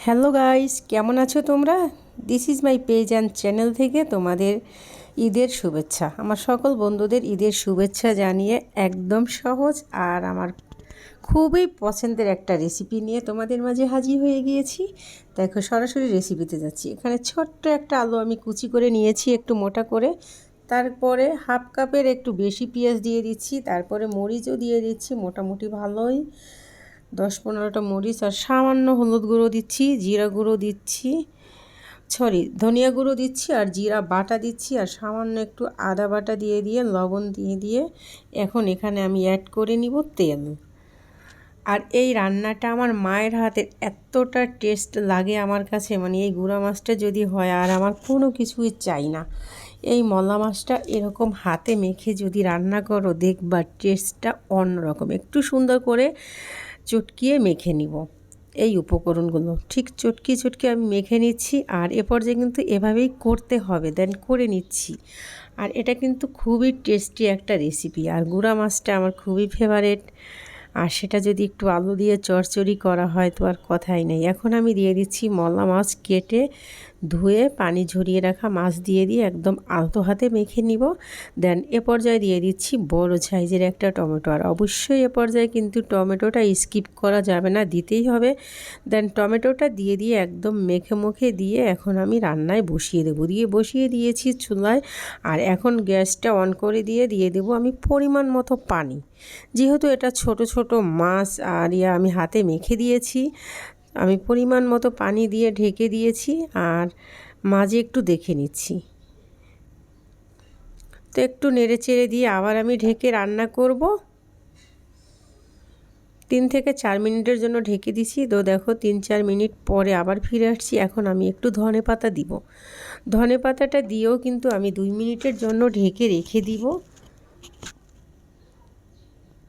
Hello guys, কেমন আছো তোমরা? This is my page and channel থেকে তোমাদের ঈদের শুভেচ্ছা। আমার সকল বন্ধুদের ঈদের শুভেচ্ছা জানিয়ে একদম সহজ আর আমার খুবই পছন্দের একটা রেসিপি নিয়ে তোমাদের মাঝে হাজির হয়ে গিয়েছি। দেখো, সরাসরি রেসিপিতে যাচ্ছি। এখানে ছোট্ট একটা আলু আমি কুচি করে নিয়েছি একটু মোটা করে। তারপরে হাফ কাপের একটু বেশি পেঁয়াজ দিয়ে দিচ্ছি। তারপরে মরিচও দিয়ে দিচ্ছি মোটামুটি ভালোই 10-15টা মরিচ, আর সামান্য হলুদ গুঁড়ো দিচ্ছি, জিরা গুঁড়ো দিচ্ছি, ধনিয়া গুঁড়ো দিচ্ছি, আর জিরা বাটা দিচ্ছি, আর সামান্য একটু আদা বাটা দিয়ে লবণ দিয়ে এখন এখানে আমি অ্যাড করে নিব তেল। আর এই রান্নাটা আমার মায়ের হাতের এতটা টেস্ট লাগে আমার কাছে, মানে এই গুঁড়া মাছটা যদি হয় আর আমার কোনো কিছুই চাই না। এই মলা মাছটা এরকম হাতে মেখে যদি রান্না করো দেখবা টেস্টটা অন্যরকম। একটু সুন্দর করে চটকিয়ে মেখে নিব এই উপকরণগুলো, ঠিক চটকি আমি মেখে নিচ্ছি। আর এ পর্যায়ে কিন্তু এভাবেই করতে হবে, দেন করে নিচ্ছি। আর এটা কিন্তু খুবই টেস্টি একটা রেসিপি, আর গুঁড়া মাছটা আমার খুবই ফেভারেট। আর সেটা যদি একটু আলু দিয়ে চড়চড়ি করা হয় তো আর কথাই নেই। এখন আমি দিয়ে দিচ্ছি মলা মাছ কেটে ধুয়ে পানি ঝরিয়ে রাখা মাছ দিয়ে একদম আলতো হাতে মেখে নিব। দেন এ পর্যায়ে দিয়ে দিচ্ছি বড় সাইজের একটা টমেটো। আর অবশ্যই এ পর্যায়ে কিন্তু টমেটোটা স্কিপ করা যাবে না, দিতেই হবে। দেন টমেটোটা দিয়ে একদম মেখে দিয়ে এখন আমি রান্নায় বসিয়ে দিয়েছি চুলায়। আর এখন গ্যাসটা অন করে দিয়ে দেবো আমি পরিমাণ মতো পানি। যেহেতু এটা ছোট ছোট মাছ আর আমি হাতে মেখে দিয়েছি, আমি পরিমাণ মতো পানি দিয়ে ঢেকে দিয়েছি। আর মাঝে একটু দেখে নিচ্ছি, তো একটু নেড়ে চেড়ে দিয়ে আবার আমি ঢেকে রান্না করব। 3 থেকে 4 মিনিটের জন্য ঢেকে দিছি। তো দেখো 3-4 মিনিট পরে আবার ফিরে আসছি। এখন আমি একটু ধনেপাতা দিব। ধনেপাতাটা দিয়েও কিন্তু আমি 2 মিনিটের জন্য ঢেকে রেখে দিব।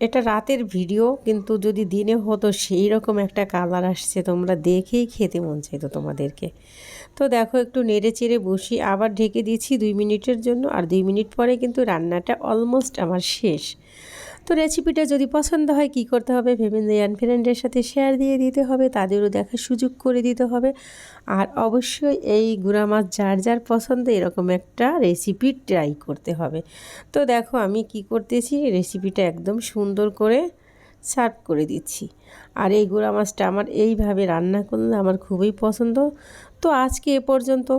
এটা রাতের ভিডিও, কিন্তু যদি দিনে হতো সেই রকম একটা কালার আসছে, তোমরা দেখেই খেতে মন চাইতো তোমাদেরকে। তো দেখো একটু নেড়ে চেড়ে বসি, আবার ঢেকে দিচ্ছি 2 মিনিটের জন্য। আর 2 মিনিট পরে কিন্তু রান্নাটা অলমোস্ট আমার শেষ। তো রেসিপিটা যদি পছন্দ হয় কি করতে হবে, ফ্যামিলি অ্যান্ড ফ্রেন্ডের সাথে শেয়ার দিয়ে দিতে হবে, তাদেরও দেখার সুযোগ করে দিতে হবে। আর অবশ্যই এই গুঁড়া মাছ যার যার পছন্দ এরকম একটা রেসিপি ট্রাই করতে হবে। তো দেখো আমি কি করতেছি, রেসিপিটা একদম সুন্দর করে সার্ভ করে দিচ্ছি। আর এই গুঁড়া মাছটা আমার এইভাবে রান্না করলে আমার খুবই পছন্দ। তো আজকে এ পর্যন্ত,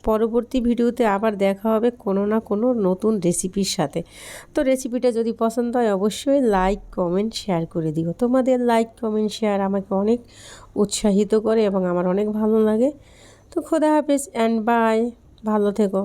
পরবর্তী ভিডিওতে আবার দেখা হবে কোনো না কোনো নতুন রেসিপির সাথে। তো রেসিপিটা যদি পছন্দ হয় অবশ্যই লাইক কমেন্ট শেয়ার করে দিও। তোমাদের লাইক কমেন্ট শেয়ার আমাকে অনেক উৎসাহিত করে এবং আমার অনেক ভালো লাগে। তো খোদা হাফেজ অ্যান্ড বাই, ভালো থেকো।